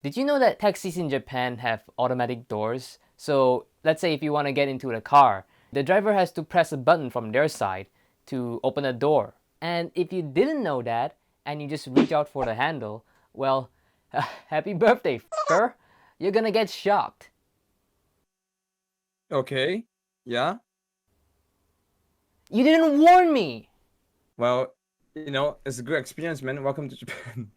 Did you know that taxis in Japan have automatic doors? So let's say if you want to get into the car, the driver has to press a button from their side to open a door. And if you didn't know that and you just reach out for the handle, well, happy birthday, f***er. You're gonna get shocked. Okay. Yeah. You didn't warn me! Well, it's a good experience, man. Welcome to Japan.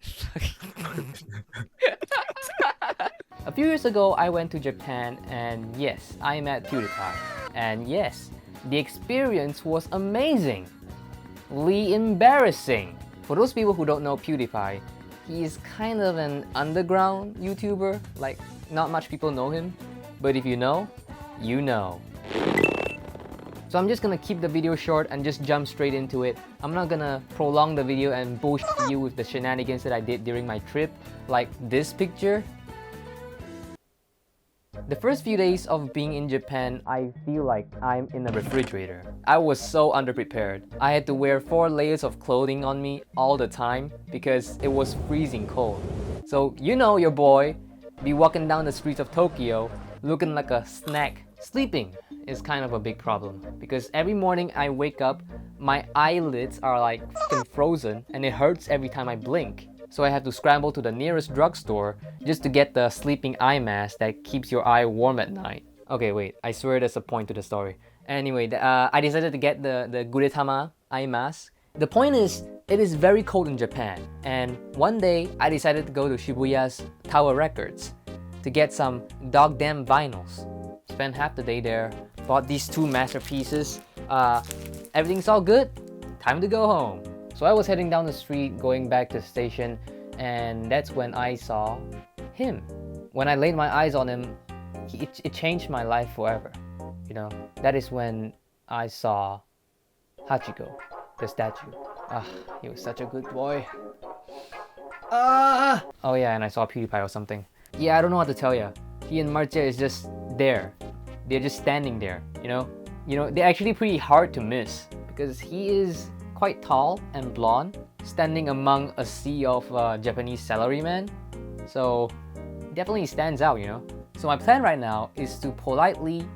A few years ago, I went to Japan and yes, I met Pewdiepie. And yes, the experience was amazing. Embarrassing. For those people who don't know Pewdiepie, he is kind of an underground YouTuber, like not much people know him, but if you know, you know. So I'm just gonna keep the video short and just jump straight into it. I'm not gonna prolong the video and bullshit you with the shenanigans that I did during my trip, like this picture. The first few days of being in Japan, I feel like I'm in a refrigerator. I was so underprepared. I had to wear 4 layers of clothing on me all the time because it was freezing cold. So you know your boy be walking down the streets of Tokyo looking like a snack. Sleeping is kind of a big problem because every morning I wake up, my eyelids are like f***ing frozen and it hurts every time I blink. So I have to scramble to the nearest drugstore just to get the sleeping eye mask that keeps your eye warm at night. Okay, wait, I swear there's a point to the story. Anyway, I decided to get the Gudetama eye mask. The point is, it is very cold in Japan, and one day I decided to go to Shibuya's Tower Records to get some dog damn vinyls. Spent half the day there, bought these 2 masterpieces. Everything's all good, time to go home. So I was heading down the street, going back to the station, and that's when I saw him. When I laid my eyes on him, it changed my life forever. You know, that is when I saw Hachiko, the statue. He was such a good boy. Oh yeah, and I saw PewDiePie or something. Yeah, I don't know what to tell you. He and Marcia is just there. They're just standing there, you know? They're actually pretty hard to miss because he is quite tall and blonde, standing among a sea of Japanese salarymen. So definitely stands out, you know? So my plan right now is to politely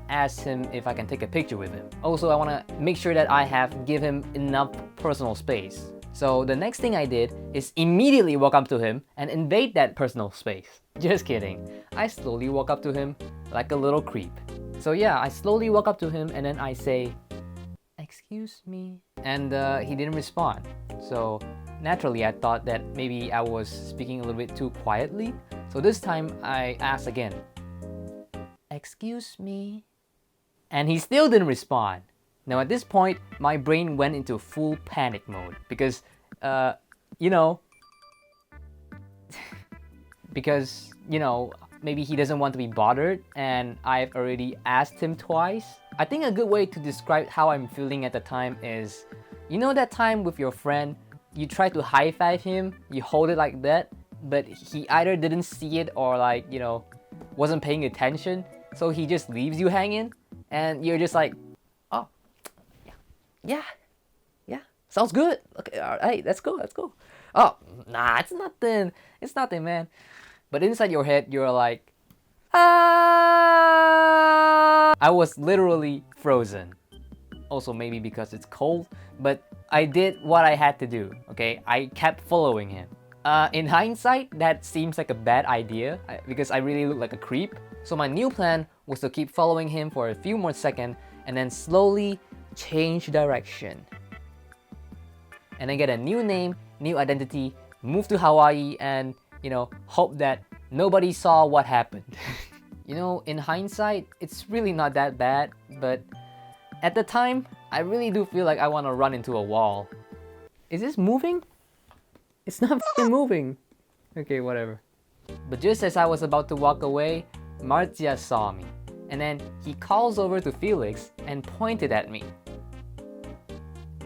ask him if I can take a picture with him. Also, I want to make sure that I give him enough personal space. So the next thing I did is immediately walk up to him and invade that personal space. Just kidding. I slowly walk up to him like a little creep. So yeah, I slowly walk up to him and then I say, "Excuse me," and he didn't respond. So naturally I thought that maybe I was speaking a little bit too quietly. So this time I asked again, "Excuse me," and he still didn't respond. Now at this point my brain went into full panic mode because maybe he doesn't want to be bothered and I've already asked him twice. I think a good way to describe how I'm feeling at the time is, you know that time with your friend, you try to high-five him, you hold it like that, but he either didn't see it or wasn't paying attention, so he just leaves you hanging, and you're just like, "Oh, yeah, sounds good. Okay, all right, let's go. Oh, nah, it's nothing, man." But inside your head, you're like, ah! I was literally frozen. Also, maybe because it's cold, but I did what I had to do, okay? I kept following him. In hindsight, that seems like a bad idea because I really look like a creep. So my new plan was to keep following him for a few more seconds and then slowly change direction. And then get a new name, new identity, move to Hawaii, and hope that nobody saw what happened. In hindsight, it's really not that bad, but at the time, I really do feel like I want to run into a wall. Is this moving? It's not f***ing moving. Okay, whatever. But just as I was about to walk away, Marcia saw me. And then he calls over to Felix and pointed at me.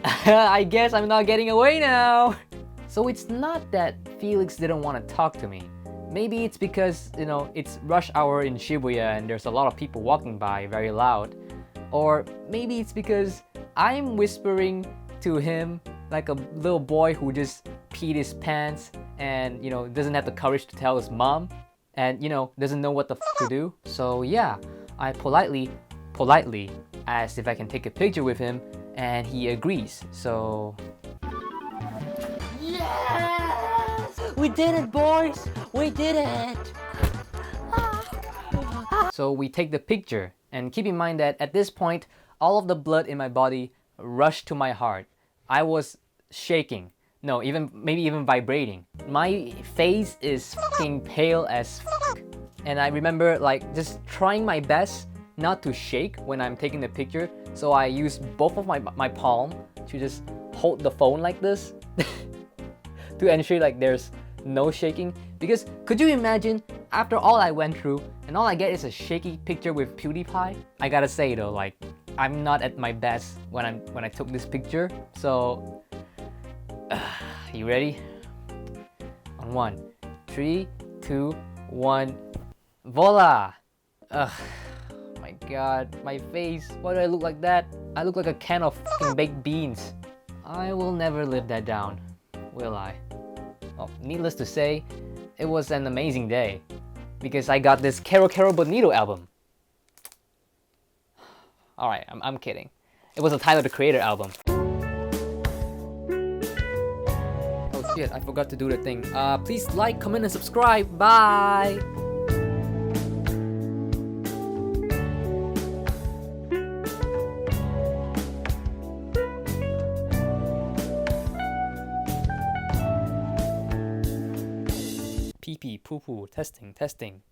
I guess I'm not getting away now. So it's not that Felix didn't want to talk to me. Maybe it's because, it's rush hour in Shibuya and there's a lot of people walking by very loud. Or maybe it's because I'm whispering to him like a little boy who just peed his pants and doesn't have the courage to tell his mom, and doesn't know what the to do. So yeah, I politely asked if I can take a picture with him, and he agrees. So Yes! We did it, boys! We did it! So we take the picture, and keep in mind that at this point, all of the blood in my body rushed to my heart. I was shaking. No, maybe even vibrating. My face is fucking pale as fuck. And I remember like just trying my best not to shake when I'm taking the picture. So I use both of my palm to just hold the phone like this to ensure like there's no shaking. Because could you imagine, after all I went through and all I get is a shaky picture with Pewdiepie? I gotta say though, like I'm not at my best when I took this picture. So you ready? On 1, 3, 2, 1, voila! Ugh, my god, my face. Why do I look like that? I look like a can of fucking baked beans. I will never live that down, will I? Well, needless to say, it was an amazing day because I got this Caro Caro Bonito album. Alright, I'm kidding. It was a Tyler the Creator album. Oh shit, I forgot to do the thing. Please like, comment, and subscribe. Bye! Pee pee, poo poo, testing, testing.